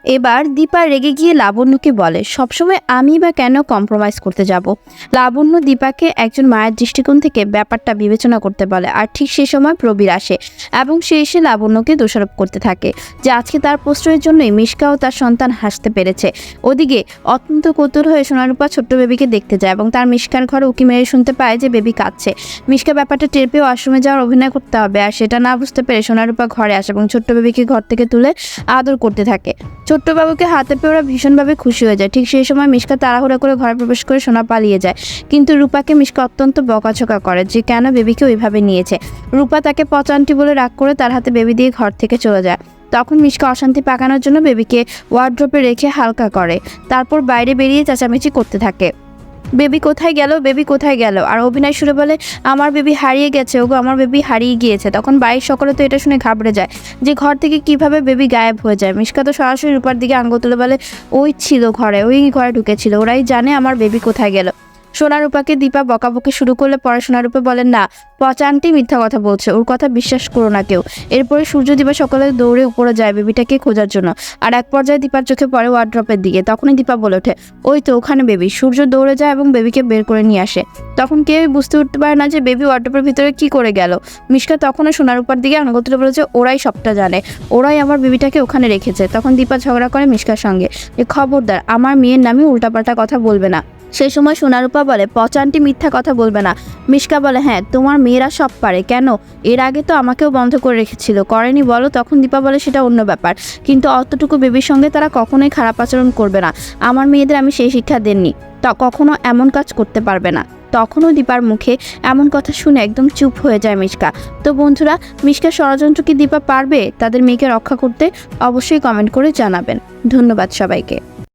এবার দীপা রেগে গিয়ে লাবণ্যকে বলে, সবসময় আমি বা কেন কম্প্রোমাইজ করতে যাব। লাবণ্য দীপাকে একজন মায়ের দৃষ্টিকোণ থেকে ব্যাপারটা বিবেচনা করতে বলে। আর ঠিক সে সময় প্রবীর আসে এবং সে এসে লাবণ্যকে দোষারোপ করতে থাকে যে আজকে তার প্রশ্রয়ের জন্যই মিশকা ও তার সন্তান হাসতে পেরেছে। ওদিকে অত্যন্ত কৌতূহল হয়ে সোনারূপা ছোট্ট বেবিকে দেখতে যায় এবং তার মিশকার ঘরে উকি মেরে শুনতে পায় যে বেবি কাঁদছে। মিশকা ব্যাপারটা টের পেয়ে আশ্রমে যাওয়ার অভিনয় করতে হবে, আর সেটা না বুঝতে পেরে সোনারূপা ঘরে আসে এবং ছোট্ট বেবিকে ঘর থেকে তুলে আদর করতে থাকে। ছোট্ট বাবুকে হাতে পেয়ে ওরা ভীষণভাবে খুশি হয়ে যায়। ঠিক সেই সময় মিশকা তাড়াহুড়া করে ঘরে প্রবেশ করে সোনা পালিয়ে যায়, কিন্তু রূপাকে মিশকা অত্যন্ত বকাঝকা করে যে কেন বেবিকে ওইভাবে নিয়েছে। রূপা তাকে পচানটি বলে রাগ করে তার হাতে বেবি দিয়ে ঘর থেকে চলে যায়। তখন মিশকা অশান্তি পাকানোর জন্য বেবিকে ওয়ার্ড্রপে রেখে হালকা করে, তারপর বাইরে বেরিয়ে চেঁচামেচি করতে থাকে, বেবি কোথায় গেল, বেবি কোথায় গেল। আর অভিনয় সুরে বলে, আমার বেবি হারিয়ে গেছে, ওগো আমার বেবি হারিয়ে গিয়েছে। তখন বাড়ির সকলে তো এটা শুনে ঘাবড়ে যায় যে ঘর থেকে কিভাবে বেবি গায়েব হয়ে যায়। মিশকা তো সরাসরি রূপার দিকে আঙ্গুল তুলে বলে, ওই ছিল ঘরে, ওই ঘরে ঢুকেছিল, ওরাই জানে আমার বেবি কোথায় গেল। সোনারূপাকে দীপা বকাবকি শুরু করলে পরে সোনারূপা বলেন, না, পচা আন্টি মিথ্যা কথা বলছে, ওর কথা বিশ্বাস করো না কেউ। এরপরে সূর্য দীপা সকালে দৌড়ে উপরে যায় বেবিটাকে খোঁজার জন্য। আর এক পর্যায়ে দীপার চোখে পড়ে ওয়ার্ড্রপের দিকে। তখনই দীপা বলে ওঠে, ওই তো ওখানে বেবি। সূর্য দৌড়ে যায় এবং বেবিকে বের করে নিয়ে আসে। তখন কেউ বুঝতে উঠতে পারে না যে বেবি ওয়ার্ড্রপের ভিতরে কি করে গেল। মিশকা তখনও সোনারূপার দিকে আঙ্গুল তুলে বলেছে, ওরাই সবটা জানে, ওরাই আমার বেবিটাকে ওখানে রেখেছে। তখন দীপা ঝগড়া করে মিশকার সঙ্গে যে খবরদার আমার মেয়ের নামে উল্টাপাল্টা কথা বলবে না। সেই সময় সোনারূপা বলে, পচানটি মিথ্যা কথা বলবে না। মিশকা বলে, হ্যাঁ তোমার মেয়েরা সব পারে, কেন এর আগে তো আমাকেও বন্ধ করে রেখেছিল, করেনি বলো। তখন দীপা বলে, সেটা অন্য ব্যাপার, কিন্তু অতটুকু বেবির সঙ্গে তারা কখনোই খারাপ আচরণ করবে না। আমার মেয়েদের আমি সেই শিক্ষা দেননি, তা কখনো এমন কাজ করতে পারবে না। তখনও দীপার মুখে এমন কথা শুনে একদম চুপ হয়ে যায় মিশকা। তো বন্ধুরা, মিশকার ষড়যন্ত্র কি দীপা পারবে তাদের মেয়েকে রক্ষা করতে? অবশ্যই কমেন্ট করে জানাবেন। ধন্যবাদ সবাইকে।